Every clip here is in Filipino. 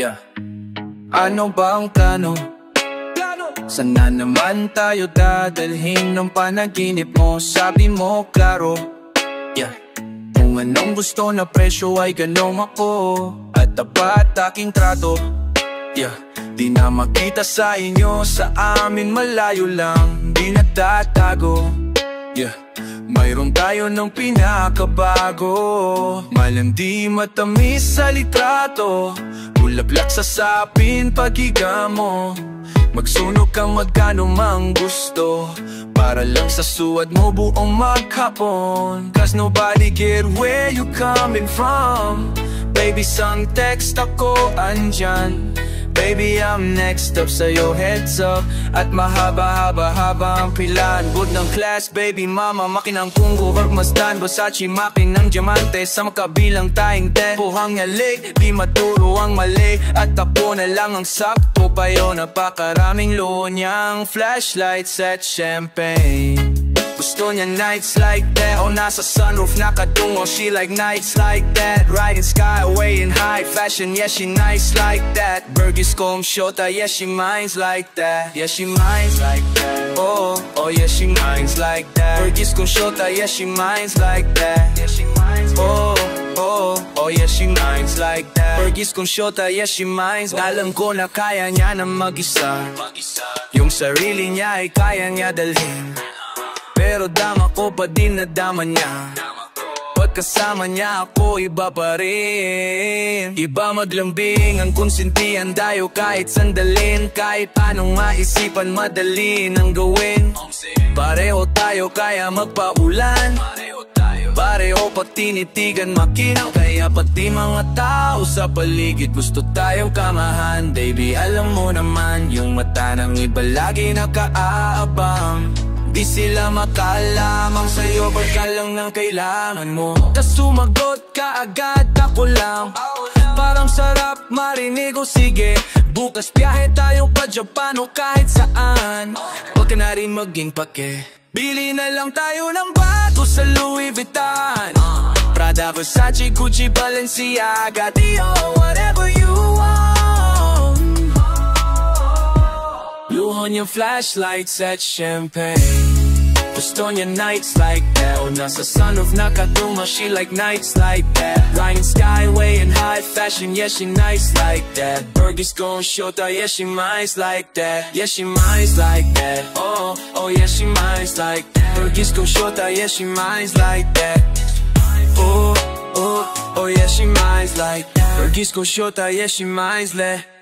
Yeah. Ano ba ang plano? Sana naman tayo dadalhin ng panaginip mo? Sabi mo klaro. Yeah. Kung anong gusto na presyo ay ganong ako, at tapat aking trato. Yeah. Di na makita sa inyo, sa amin malayo lang, di natatago. Yeah. Mayroon tayo ng pinakabago, malandi matamis sa litrato, bulaklak sa sapin paghiga mo. Magsunog kang magkano mang gusto, para lang sa suwad mo buong maghapon. Cause nobody get where you coming from. Baby, sang text ako andyan. Baby, I'm next up sa'yo, heads up. At mahaba-haba-haba ang pilan. Good ng class, baby mama, makinang kunggo, Hormastan, Versace, makin ng diamante. Sa makabilang tayong tempohang yalik, di maturo ang mali, at tapo na lang ang sakto. Payo napakaraming lunyang flashlights at champagne. Gusto niya nights like that, o nasa sunroof nakatungo. She like nights like that, riding skyway in high fashion. Yeah, she nice like that. Burgers comb shota, yeah, she minds like that. Yeah, she minds like that. Oh, oh yeah, she minds like that. Burgers comb shota, yeah, she minds like that. Yeah, she minds. Oh, oh, oh yeah, she minds like that. Burgers comb shota, yeah, she minds. Alam ko na kaya niya na mag-isa, yung sarili niya ay kaya niya dalhin. Pero dama ko pa din na dama niya. Pagkasama niya ako iba pa rin. Iba maglambing ang konsintihan dayo kahit sandalin. Kahit anong maisipan madali nang gawin. Pareho tayo kaya magpaulan. Pareho pa tinitigan makinang. Kaya pati mga tao sa paligid gusto tayong kamahan. Baby, alam mo naman yung mata ng iba lagi nakaabang. Di sila makalamang sa'yo pagka lang ng kailangan mo. Tas sumagot ka agad, ako lang. Parang sarap marinig o sige, bukas biyahe tayo pa Japan o kahit saan. Huwag ka na rin maging pake. Bili na lang tayo ng bago sa Louis Vuitton, Prada, Versace, Gucci, Balenciaga, Dior, whatever you want. Luho niyang flashlights at champagne. Gusto niya nights like that, o nasa sunroof nakatungo. She like nights like that, riding skyway in high fashion. Yeah, she nice like that. Burgers gon' shota, yeah, she minds like that. Yeah, she minds like that. Oh, oh yeah, she minds like that. Burgers gon' shota, yeah, she minds like that. Oh, oh, oh yeah, she minds like that. Burgers gon' shota, yeah, she minds like.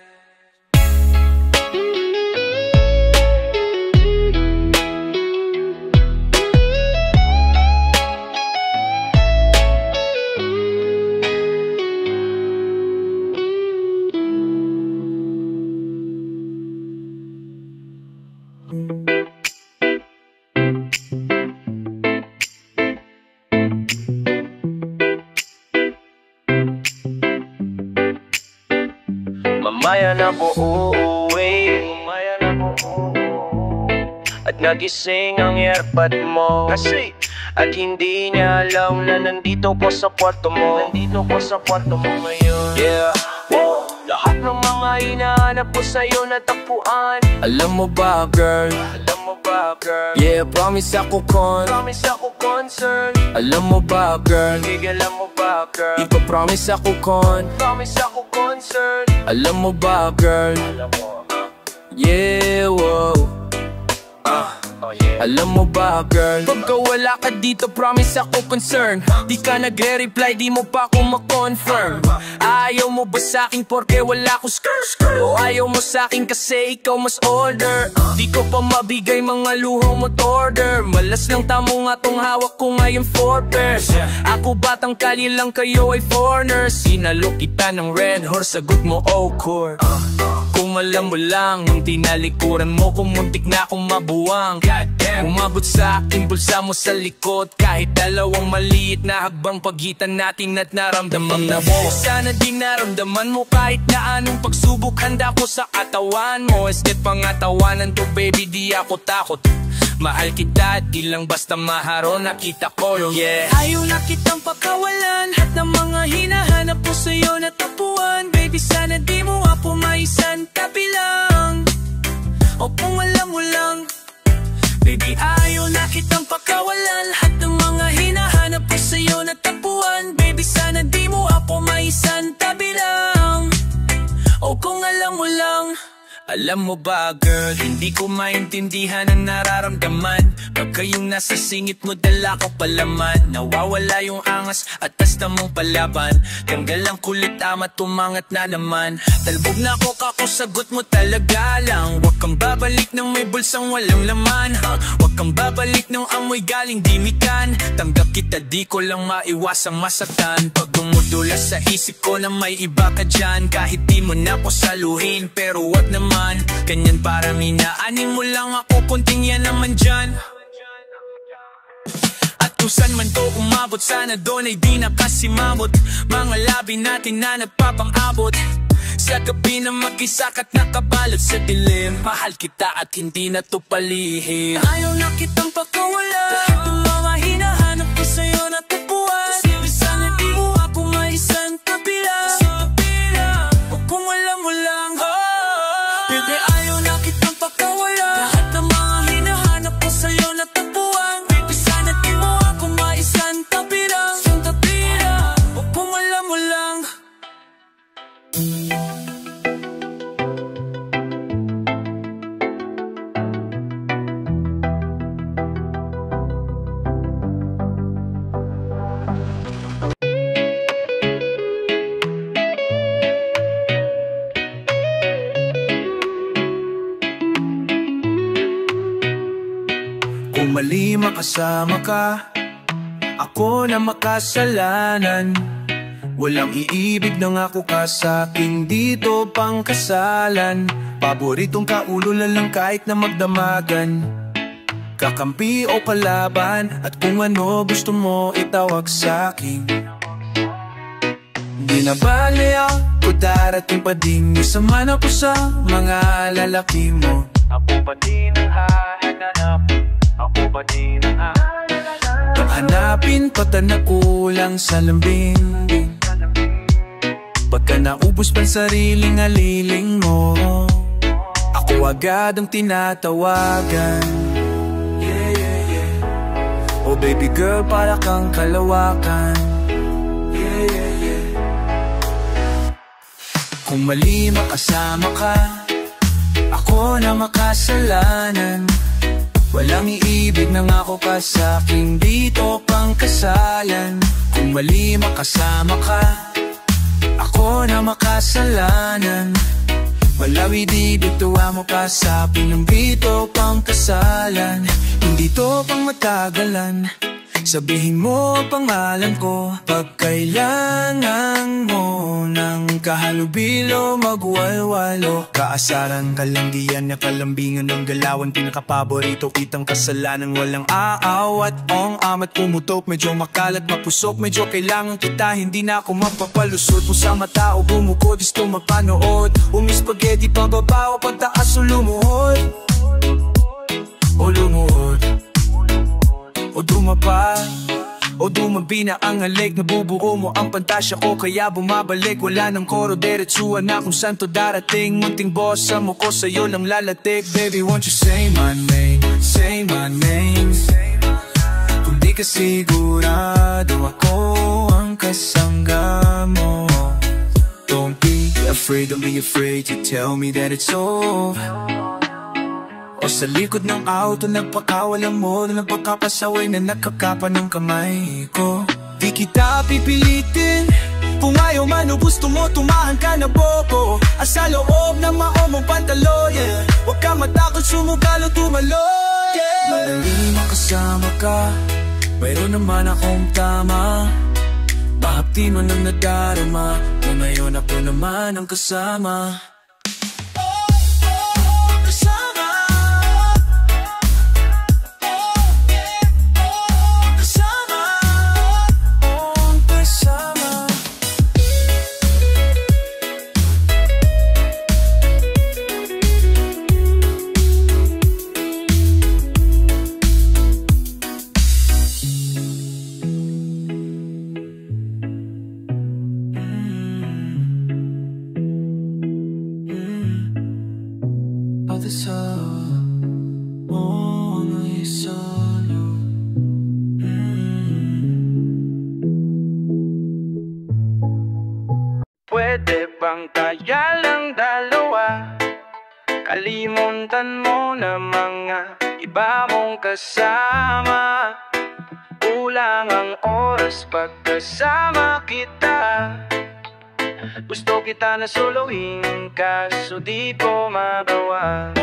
Mamaya na po uuwi, at nagising ang airpad mo. At hindi niya alam na nandito ko sa kwarto mo. Nandito ko sa kwarto mo ngayon. Yeah, lahat ng mga hinahanap ko sa'yo natagpuan. Alam mo ba girl? Alam mo ba girl? Yeah, promise ako Promise ako concern. Alam mo ba girl? Alam mo ba girl? Ipapromise ako Promise ako concern. Alam mo ba girl? Alam mo, Yeah, wow. oh yeah. Alam mo ba girl? Pagka wala ka dito, promise ako concern. Di ka nagre-reply, di mo pa ako ma-confirm. Ayaw mo ba sa'kin porke wala ko skirt? O ayaw mo sa'kin kasi ikaw mas older? Di ko pa mabigay mga luho mo't order. Malas lang tamo nga tong hawak ko ngayon 4 pairs. Ako batang kali lang, kayo ay foreigners. Sinalo kita ng red horse, sagot mo oh core. Kung alam mo lang, yung tinalikuran mo, kumuntik na akong mabuwang. Umabot sa aking bulsa mo sa likod, kahit dalawang maliit na hagbang pagitan natin at naramdaman na mo. Sana din naramdaman mo kahit na anong pagsubok, handa ko sa katawan mo. Esket pangatawanan to baby, di ako takot. Mahal kita, di lang basta maharo, nakita ko yeah. Ayaw na kitang pakawalan, at ng mga hinahanap ko sa'yo natagpuan. Baby, Baby, sana di mo ako maisan tabi lang. O kung alam mo lang, baby, ayaw na kitang pakawalan. Lahat ng mga hinahanap ko sa'yo natagpuan. Baby, sana di mo ako maisan tabi lang. O kung alam mo lang. Alam mo ba girl, hindi ko maintindihan ang nararamdaman. Pagka yung nasa singit mo dala ko palaman. Nawawala yung angas at basta mong palaban. Tanggal ang kulit amat tumangat na naman. Talbog na ako kakusagot mo talaga lang. Huwag kang babalik ng may bulsang walang laman. Huwag kang babalik ng amoy galing dimikan. Tanggap kita di ko lang maiwasang masaktan. Pag dumudulas sa isip ko na may iba ka dyan. Kahit di mo na ko saluhin pero wag naman. Kanyan para minaanin mo lang ako, kunting yan naman dyan. At kung saan man to umabot, sana doon ay di nakasimabot. Mga labi natin na nagpapang-abot sa gabi na mag-isa ka't nakabalot sa dilim. Mahal kita at hindi na to palihim. Ayaw na kitang pagkawala. Ang mga hinahanap ko sa'yo natagpuan. Baby, sana di mo ako maisan tabi lang. O kung alam mo lang, baby, ayaw na kitang pagkawala. Lahat ng mga hinahanap ko sa'yo natagpuan. Baby, sana di mo ako maisan tabi lang. O kung alam mo lang. Kung mali makasama ka, ako na makasalanan. Walang iibig ng ako ka sa'king dito pang kasalan. Paboritong kaululan lang kahit na magdamagan. Kakampi o kalaban, at kung ano gusto mo itawag sa'kin. Di na bale ako darating pa din. Isama na ko sa mga lalaki mo. Ako pa din ang hahanap. Ako pa din ang hahanap. Hanapin pata na kulang sa lambing. Pagka naubos pang sariling aliling mo, ako agad ang tinatawagan. Yeah, yeah, yeah. Oh baby girl, para kang kalawakan. Yeah, yeah, yeah. Kung mali makasama ka, ako na makasalanan. Walang iibig ng ako ka sa'king dito pang kasalan. Kung mali makasama ka, ako na makasalanan. Malawi di bituwa mo ka sa pinunggito pang kasalan. Hindi to pang matagalan. Sabihin mo pangalan ko pag kailangan mo ng kahalubilo magwalwalo. Kaasaran kalandian na kalambingan ng galawan. Pinakapaborito kitang kasalanan. Walang aawat ong amat pumutok. Medyo makalat mapusok. Medyo kailangan kita. Hindi na ako mapapalusot. Kung sa mata o bumukod gusto mapanood. Umispageti pababa o pagtaas o lumuhod. O lumuhod o dumapa, o dumabi na ang halik. Nabubuo mo ang pantasya ko kaya bumabalik. Wala ng koro, diretsuhan na kung saan to darating. Munting bossa mo ko sa'yo lang lalatik. Baby, won't you say my name, say my name. Kung di ka sigurado ako ang kasangga mo. Don't be afraid, don't be afraid to tell me that it's over. O sa likod ng auto nagpakawalan mo, na nagpakapasaway na nakakapa ng kamay ko. Di kita pipilitin, kung ayaw man o gusto mo tumahan ka na boko. Asa loob ng mao mong pantalo, yeah. Huwag ka matakot sumugalo tumalo, yeah. Madali makasama ka, mayroon naman akong tama. Bahapti mo nang nadarama, kung ngayon ako naman ang kasama. mo ang isolo. Pwede bang kaya lang dalawa? Kalimutan mo na mga iba mong kasama. Kulang ang oras pagkasama kita. Gusto kita na solohin, kaso di ko magawa.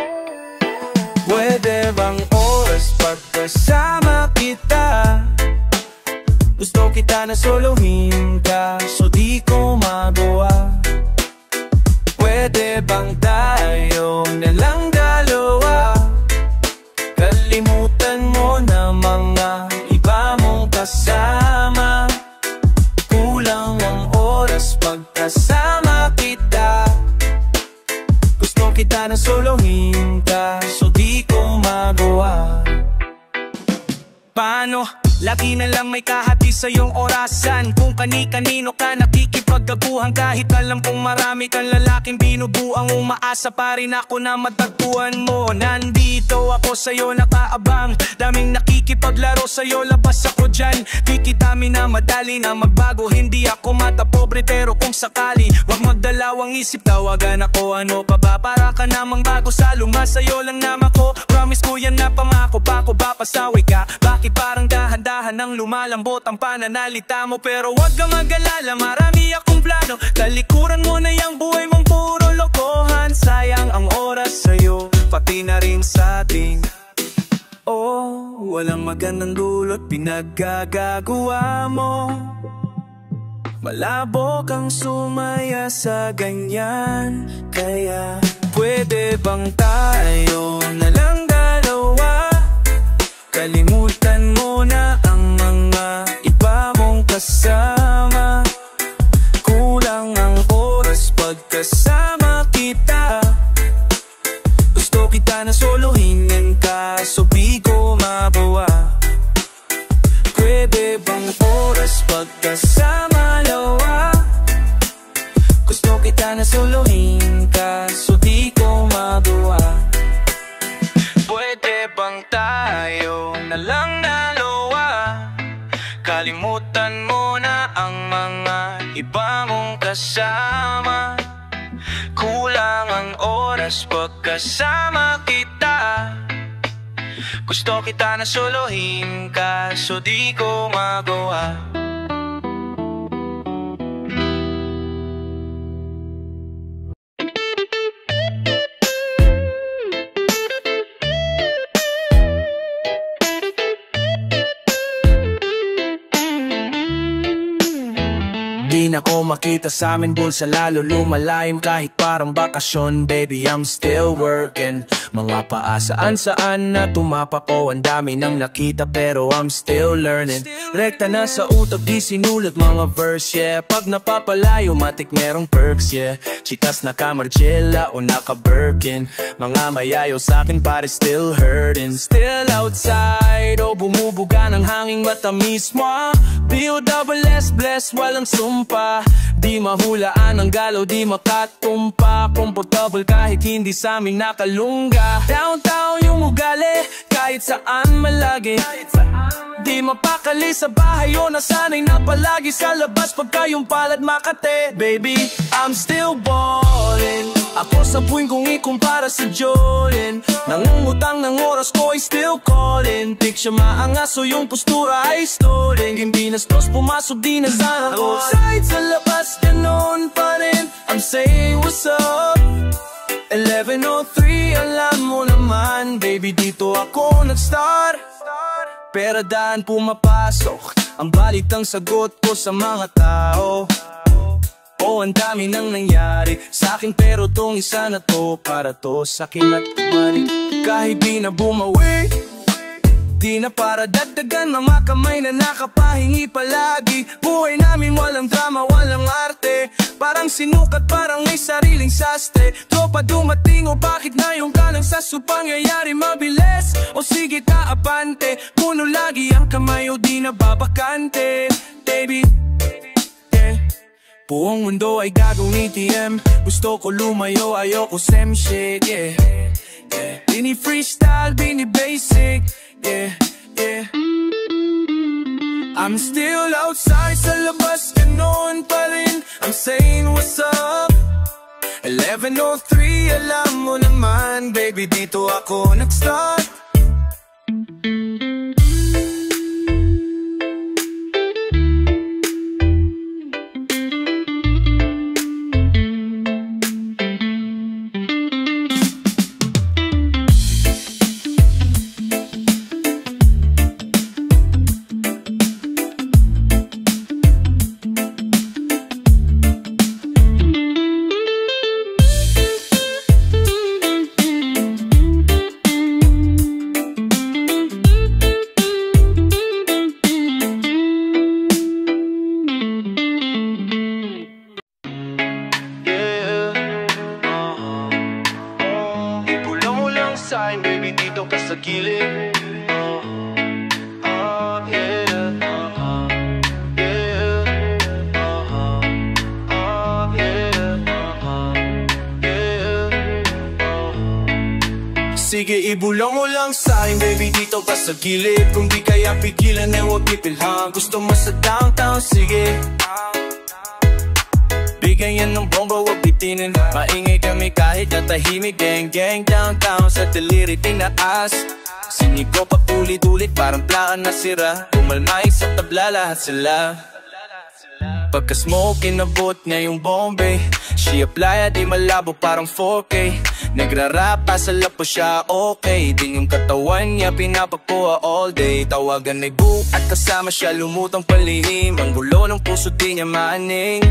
Pwede bang oras pagkasama kita? Gusto kita na solohin, kaso di ko magawa. Pwede bang tayo na lang dalawa? Kalimutan mo na mga iba mong kasama. Kulang ang oras pagkasama kita. Gusto kita na solohin, kaso di ko magawa. Paano? Lagi na lang may kahati sa iyong orasan. Kung kani-kanino ka nakikipagkaguhan, kahit alam kong marami kang lalaking binubuang umaasa pa rin ako na matagpuan mo. Nandito ako sa'yo nakaabang, daming nakikipaglaro sa'yo, labas ako dyan. Di kita minamadali na magbago, hindi ako mata pobre, pero kung sakali wag magdalawang isip, tawagan ako. Ano pa ba? Para ka namang bago, sa luma sa'yo lang naman ko. Promise ko yan na pangako, bako ba pasawi ka? Bakit parang dahan-dahan nang lumalambot ang pananalita mo? Pero wag kang mag-alala, marami akong plano. Talikuran mo na yung buhay mong puro lokohan. Sayang ang oras sa'yo, pati na rin sa atin. Oh, walang magandang dulot pinaggagawa mo. Malabo kang sumaya sa ganyan. Kaya pwede bang tayo na lang dalawa? Kalimutan mo na ang mga iba mong kasama. Kulang ang oras pagkasama kita. Gusto kita na solohin, kaso di ko mabawa. Pwede bang oras pagkasama lawa? Gusto kita na solohin, kaso di ko magawa. Pwede bang tayo na lang dalawa? Kalimutan mo na ang mga iba mong kasama. Kulang ang oras pagkasama kita. Gusto kita na solohin, kaso di ko magawa. Di na ko makita sa amin bulsa, lalo lumalayim kahit parang bakasyon. Baby, I'm still working. Mga paasaan-saan na tumapak ko, ang dami nang nakita pero I'm still learning. Rekta na sa utak, di sinulat mga verse, yeah. Pag napapalayo, matik merong perks, yeah. Chitas naka-Margiela o naka-Birkin, mga mayayaw sa'kin pare still hurting. Still outside, o bumubuga ng hanging matamis mo. B-O-double-S, bless, walang sumpa. Di mahulaan ang galaw, di makatumpa. Comfortable kahit hindi sa amin nakalungga. Downtown yung ugali, kahit saan malagi. Di mapakali sa bahay o nasanay na palagi sa labas pagka yung palad Makate. Baby, I'm still ballin'. Ako sa puwing kong ikumpara sa Jordan. Nangungutang ng oras ko ay still calling. Picture maangas o yung postura ay stolen. Hindi nastos, pumasok di na sana ko. Outside sa labas, ganon pa rin. I'm saying what's up. 11:03, alam mo naman. Baby, dito ako nag-start. Pero daan pumapasok ang balitang sagot ko sa mga tao. Oh, ang dami nang nangyari sa'kin, pero tong isa na to para to sa'kin at tumalik. Kahit di na bumawi, di na para dagdagan, mga kamay na nakapahingi palagi. Buhay namin walang drama, walang arte. Parang sinukat, parang may sariling saste. Tropa dumating o bakit na yung kalang sa pangyayari mabilis? O sige taapante, puno lagi ang kamay o di na babakante. Baby, yeah. Buong mundo ay gagawin ATM. Gusto ko lumayo, ayoko sem shit, yeah. yeah. Bini freestyle, bini basic, yeah, yeah. I'm still outside sa labas, ganoon pa rin. I'm saying what's up. 11:03, alam mo naman, baby, dito ako nag-start. Baby, dito ka sa gilid. Sige, ibulong mo lang sa'kin, baby, dito ka sa gilid. Kung di kaya pigilan, eh huwag pipilhan. Gusto mo sa downtown, sige. Bigyan ng bomba, huwag bitinin. Maingay kami kahit natahimik. Gang, gang, downtown sa daliri tinaas. Sinig ko pa ulit-ulit, parang plaka na sira. Umalmay sa tabla, lahat sila. Pagka-smoke, inabot niya yung Bombay. She apply at di malabo, parang 4K. Nagrarap, sa lapo siya, okay. Din yung katawan niya, pinapakuha all day. Tawagan ay boo at kasama siya, lumutang palihim. Ang gulo ng puso, di niya maaning.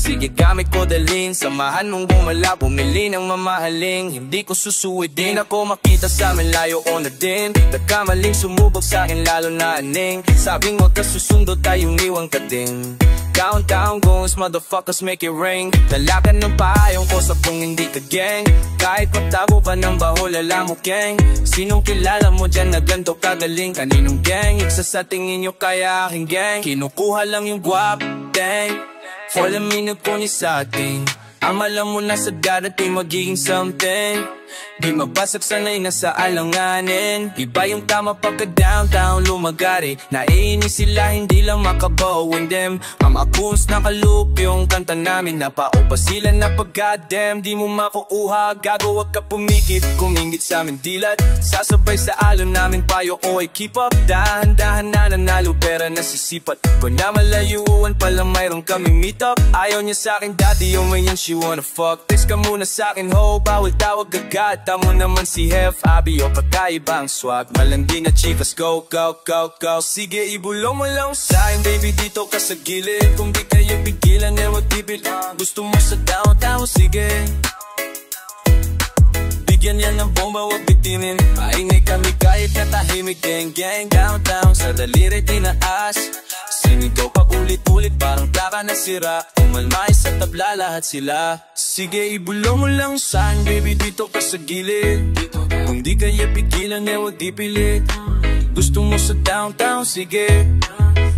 Sige, gamit ko dalhin, samahan mong bumala, bumili ng mamahaling. Hindi ko susuwid din ako makita sa amin, layo o na din. Nagkamaling sumubog sa akin, lalo na aning. Sabing wag ka susundo, tayong iwang ka din. Downtown goons, motherfuckers make it rain. Dalagan ng payong ko sa kung hindi ka gang. Kahit pagtago pa ng bahol, alam mo gang. Sinong kilala mo dyan na ganito kagaling? Kaninong gang? Iksa sa tingin nyo kaya aking gang. Kinukuha lang yung guwap, dang. For the minute po ni sa atin, ang alam mo na sa darating magiging something. Di mabasag sanay na sa alanganin. Iba yung tama pagka downtown lumagari. Naiinis sila hindi lang makabawin them. Mamakuns nakaloop yung kanta namin. Napaupa sila na pag goddamn di mo makukuha. Gago wag ka pumikit, kumingit sa amin dilat. Sasabay sa alon namin payo oy keep up. Dahan-dahan na nanalo pera nasisipat. Kung na malayuan palang mayroong kaming meet up. Ayaw niya sa'kin dati yung mayan she wanna fuck. Text ka muna sa'kin ho, bawal tawag agad. Tamo naman si Hef, Abby o pagkaibang swag. Malandi na chicas, go, go, go, go. Sige, ibulong mo lang sa'kin, baby, dito ka sa gilid. Kung di kayo pigilan, eh wag bibit. Gusto mo sa downtown, sige. Bigyan yan ng bomba, wag bitinin. Maingay kami kahit natahimik. Gang, gang, downtown sa daliri tinaas. Sinigaw pa ulit-ulit, parang plaka na sira. Umalmay sa tabla, lahat sila. Sige, ibulong mo lang sa'kin, baby, dito ka sa gilid. Kung di kaya pigilan, eh wag ipilit. Gusto mo sa downtown, sige.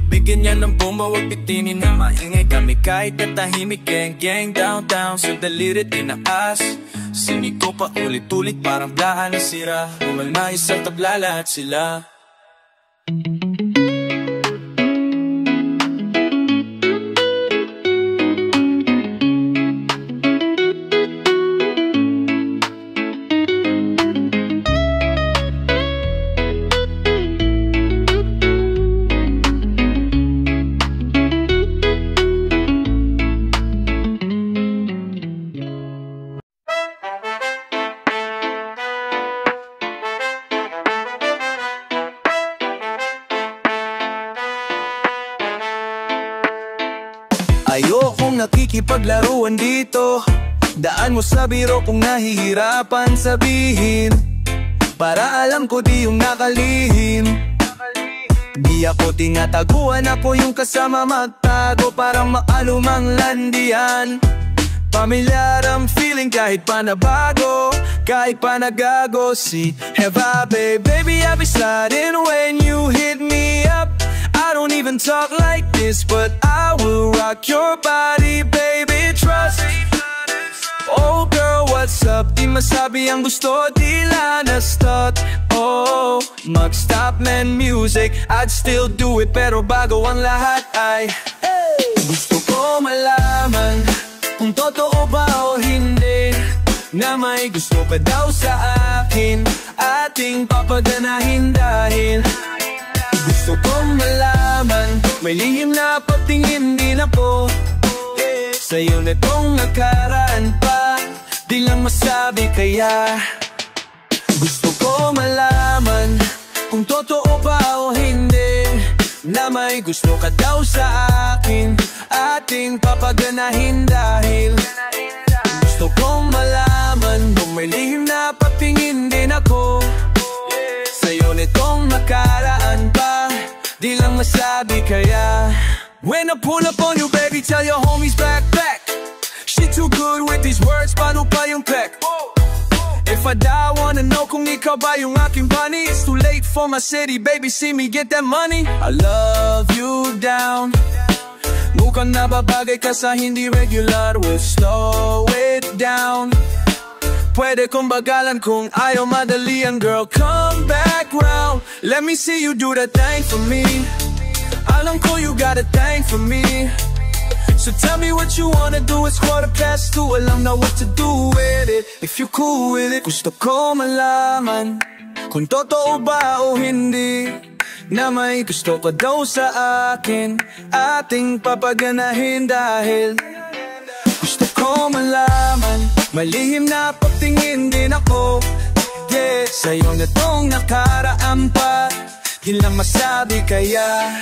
Bigyan niya ng bomba, wag bitinin. Maingay kami kahit natahimik. Gang, gang, downtown sa daliri tinaas. Sinigaw pa ulit-ulit, parang plaka na sira. Umalmay sa tabla, lahat sila. Ayokong nakikipaglaruan dito. Daan mo sa biro kung nahihirapan sabihin. Para alam ko di yung nakalihim. Di ako tinataguan, ako yung kasama magtago. Parang maalumang landian. Pamilyar ang feeling kahit pa nabago. Kahit pa nagago si Heva, baby, I be sliding when you hit me up. I don't even talk like this, but I will rock your body, baby, trust. Oh girl, what's up, di masabi ang gusto, tila na-stuck. Oh, mag-stop man music, I'd still do it, pero bago ang lahat ay gusto ko malaman kung totoo ba o hindi, na may gusto ka daw sa akin, ating papaganahin dahil gusto kong malaman, may lihim na pagtingin din ako sa'yo netong nakaraan pa, di lang masabi kaya gusto ko malaman kung totoo ba o hindi, na may gusto ka daw sa akin, ating papaganahin dahil gusto kong malaman kung may lihim na pagtingin din ako sa'yo netong nakaraan pa, di lang masabi kaya. When I pull up on you, baby, tell your homies back. She too good with these words, paano pa yung pek? If I die, wanna know kung ikaw ba yung aking bunny. It's too late for my city, baby, see me get that money. I love you down, mukhang nababagay ka sa hindi regular. We'll slow it down, pwede kong bagalan kung ayaw madalian. Girl, come back round, let me see you do that thing for me. Alam ko you got a thing for me, so tell me what you wanna do. It's 2:15, alam na what to do with it. If you're cool with it, gusto ko malaman kung totoo ba o hindi, na may gusto ka daw sa akin, ating papaganahin dahil gusto ko malaman, may lihim na pagtingin din ako sa'yo netong nakaraan pa, di lang masabi kaya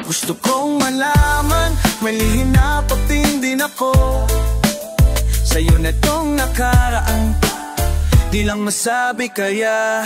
gusto kong malaman, may lihim na pagtingin din ako sa'yo netong nakaraan, di lang masabi kaya.